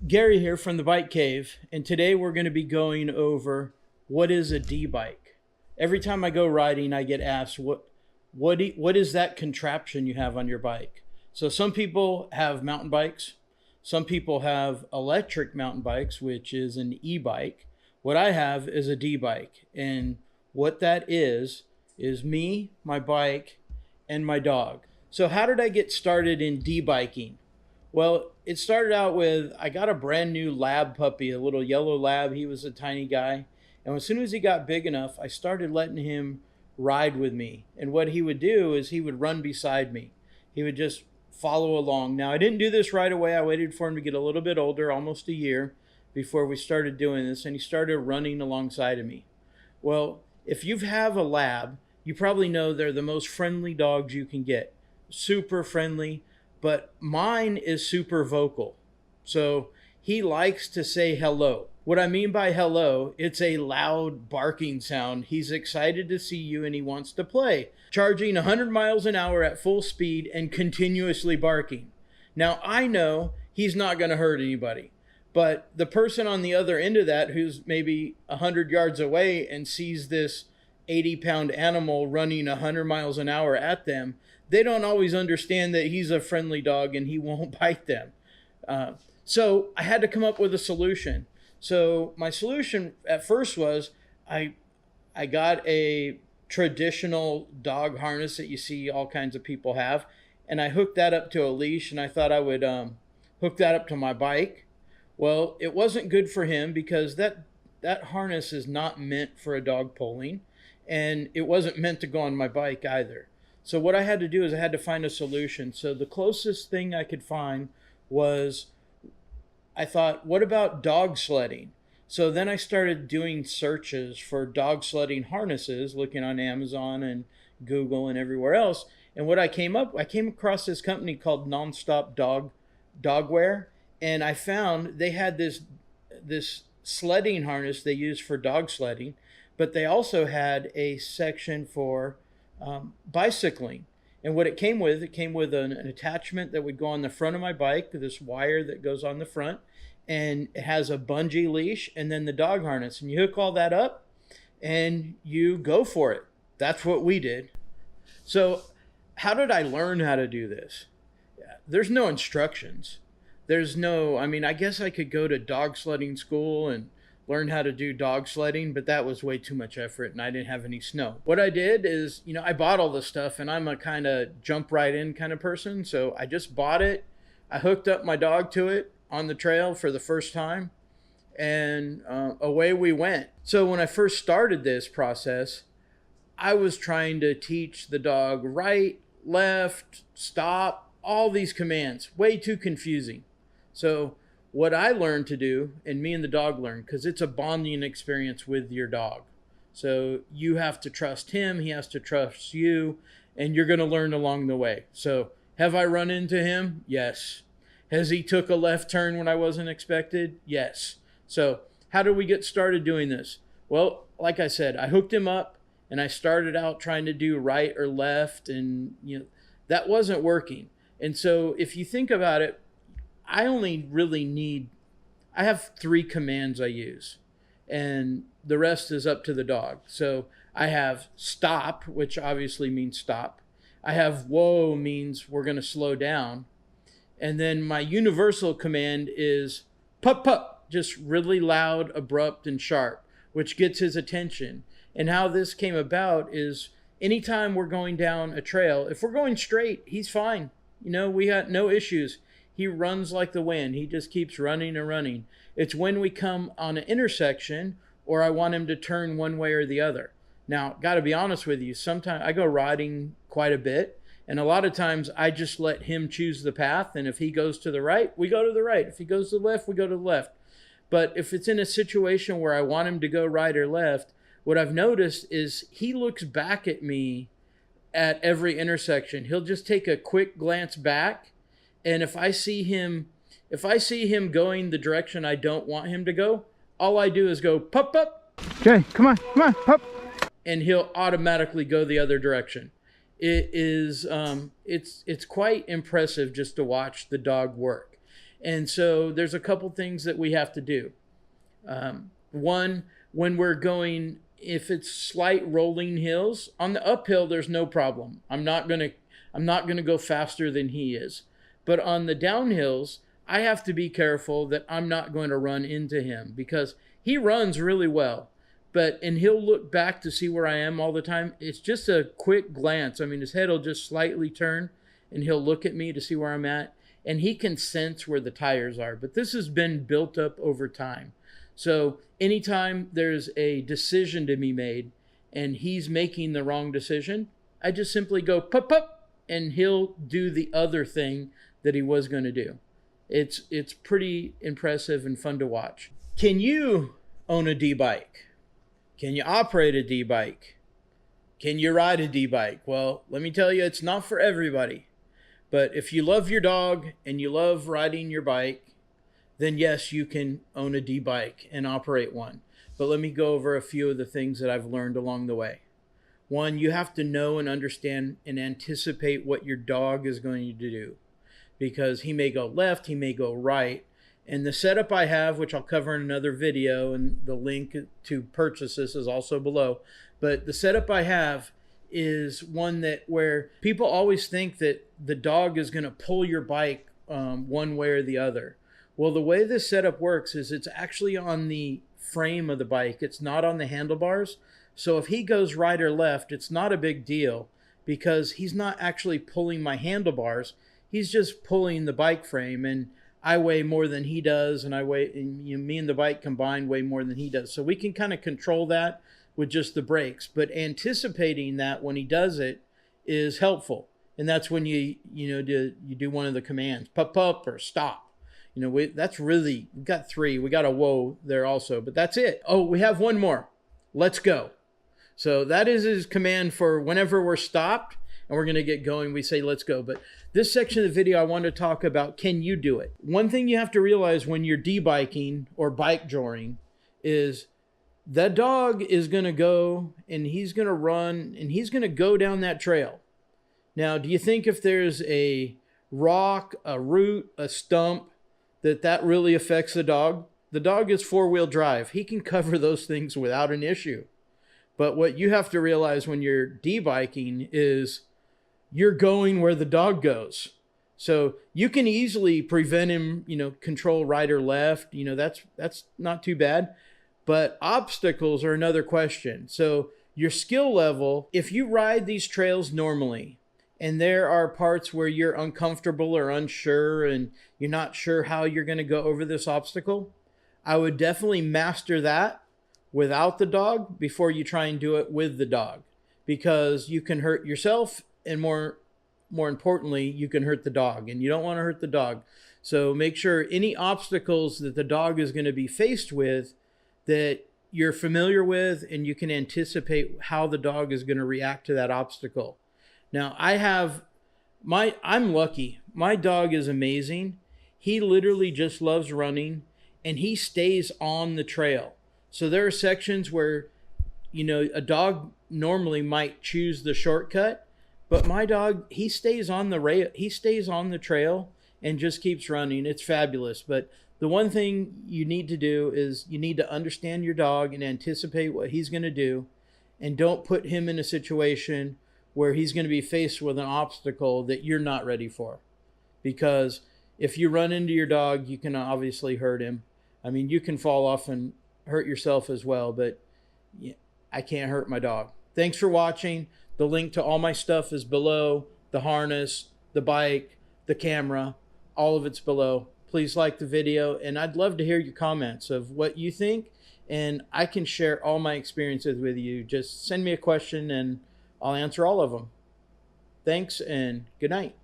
Gary here from the Bike Cave, and today we're going to be going over what is a D-bike. Every time I go riding, I get asked, what is that contraption you have on your bike? So some people have mountain bikes. Some people have electric mountain bikes, which is an e-bike. What I have is a D-bike, and what that is me, my bike, and my dog. So how did I get started in D-biking? Well, it started out with, I got a brand new lab puppy, a little yellow lab. He was a tiny guy. And as soon as he got big enough, I started letting him ride with me. And what he would do is he would run beside me. He would just follow along. Now, I didn't do this right away. I waited for him to get a little bit older, almost a year, before we started doing this. And he started running alongside of me. Well, if you have a lab, you probably know they're the most friendly dogs you can get. Super friendly. But mine is super vocal. So he likes to say hello. What I mean by hello, it's a loud barking sound. He's excited to see you and he wants to play. Charging 100 miles an hour at full speed and continuously barking. Now I know he's not going to hurt anybody. But the person on the other end of that who's maybe 100 yards away and sees this 80-pound animal running 100 miles an hour at them, they don't always understand that he's a friendly dog and he won't bite them. So I had to come up with a solution. So my solution at first was I got a traditional dog harness that you see all kinds of people have, and I hooked that up to a leash, and I thought I would hook that up to my bike. Well, it wasn't good for him because that harness is not meant for a dog pulling, and it wasn't meant to go on my bike either. So what I had to do is I had to find a solution. So the closest thing I could find was, I thought, what about dog sledding? So then I started doing searches for dog sledding harnesses, looking on Amazon and Google and everywhere else. And what I came across this company called Nonstop Dogwear, and I found they had this sledding harness they used for dog sledding, but they also had a section for bicycling. And what it came with an attachment that would go on the front of my bike, this wire that goes on the front, and it has a bungee leash and then the dog harness. And you hook all that up and you go for it. That's what we did. So how did I learn how to do this? There's no instructions. I guess I could go to dog sledding school and learn how to do dog sledding, but that was way too much effort and I didn't have any snow. What I did is, I bought all this stuff and I'm a kind of jump right in kind of person. So I just bought it. I hooked up my dog to it on the trail for the first time and away we went. So when I first started this process, I was trying to teach the dog right, left, stop, all these commands, way too confusing. So what I learned to do, and me and the dog learned, because it's a bonding experience with your dog. So you have to trust him, he has to trust you, and you're going to learn along the way. So have I run into him? Yes. Has he took a left turn when I wasn't expected? Yes. So how did we get started doing this? Well, like I said, I hooked him up, and I started out trying to do right or left, and that wasn't working. And so if you think about it, I have 3 commands I use, and the rest is up to the dog. So I have stop, which obviously means stop. I have whoa, means we're going to slow down. And then my universal command is pup, pup, just really loud, abrupt, and sharp, which gets his attention. And how this came about is anytime we're going down a trail, if we're going straight, he's fine. We got no issues. He runs like the wind. He just keeps running and running. It's when we come on an intersection or I want him to turn one way or the other. Now, got to be honest with you, sometimes I go riding quite a bit, and a lot of times I just let him choose the path, and if he goes to the right, we go to the right. If he goes to the left, we go to the left. But if it's in a situation where I want him to go right or left, what I've noticed is he looks back at me at every intersection. He'll just take a quick glance back, and if I see him going the direction I don't want him to go, all I do is go, pup, pup. Okay, come on, pup. And he'll automatically go the other direction. It is, it's quite impressive just to watch the dog work. And so there's a couple things that we have to do. One, when we're going, if it's slight rolling hills, on the uphill, there's no problem. I'm not gonna go faster than he is. But on the downhills, I have to be careful that I'm not going to run into him, because he runs really well. And he'll look back to see where I am all the time. It's just a quick glance. I mean, his head will just slightly turn and he'll look at me to see where I'm at. And he can sense where the tires are. But this has been built up over time. So anytime there's a decision to be made and he's making the wrong decision, I just simply go pup pup, and he'll do the other thing that he was going to do. It's pretty impressive and fun to watch. Can you own a D-bike? Can you operate a D-bike? Can you ride a D-bike? Well, let me tell you, it's not for everybody. But if you love your dog and you love riding your bike, then yes, you can own a D-bike and operate one. But let me go over a few of the things that I've learned along the way. One, you have to know and understand and anticipate what your dog is going to do, because he may go left, he may go right. And the setup I have, which I'll cover in another video, and the link to purchase this is also below. But the setup I have is one where people always think that the dog is going to pull your bike one way or the other. Well, the way this setup works is it's actually on the frame of the bike. It's not on the handlebars. So if he goes right or left, it's not a big deal, because he's not actually pulling my handlebars. He's just pulling the bike frame, and I weigh more than he does, and me and the bike combined weigh more than he does. So we can kind of control that with just the brakes. But anticipating that when he does it is helpful. And that's when you do one of the commands, pup pup or stop. We got 3. We got a whoa there also, but that's it. Oh, we have one more. Let's go. So that is his command for whenever we're stopped and we're going to get going, we say, let's go. But this section of the video, I want to talk about, can you do it? One thing you have to realize when you're de-biking or bike-joring is that dog is going to go and he's going to run and he's going to go down that trail. Now, do you think if there's a rock, a root, a stump, that really affects the dog? The dog is 4-wheel drive. He can cover those things without an issue. But what you have to realize when you're de-biking is you're going where the dog goes. So you can easily prevent him, control right or left. That's not too bad. But obstacles are another question. So your skill level, if you ride these trails normally, and there are parts where you're uncomfortable or unsure and you're not sure how you're going to go over this obstacle, I would definitely master that without the dog before you try and do it with the dog, because you can hurt yourself, and more importantly, you can hurt the dog, and you don't want to hurt the dog. So make sure any obstacles that the dog is going to be faced with that you're familiar with, and you can anticipate how the dog is going to react to that obstacle. Now, I'm lucky. My dog is amazing. He literally just loves running, and he stays on the trail. So there are sections where, a dog normally might choose the shortcut, but my dog, he stays on the trail and just keeps running. It's fabulous. But the one thing you need to do is you need to understand your dog and anticipate what he's going to do, and don't put him in a situation where he's going to be faced with an obstacle that you're not ready for. Because if you run into your dog, you can obviously hurt him. I mean, you can fall off and hurt yourself as well, but I can't hurt my dog. Thanks for watching. The link to all my stuff is below. The harness, the bike, the camera, all of it's below. Please like the video, and I'd love to hear your comments of what you think, and I can share all my experiences with you. Just send me a question and I'll answer all of them. Thanks and good night.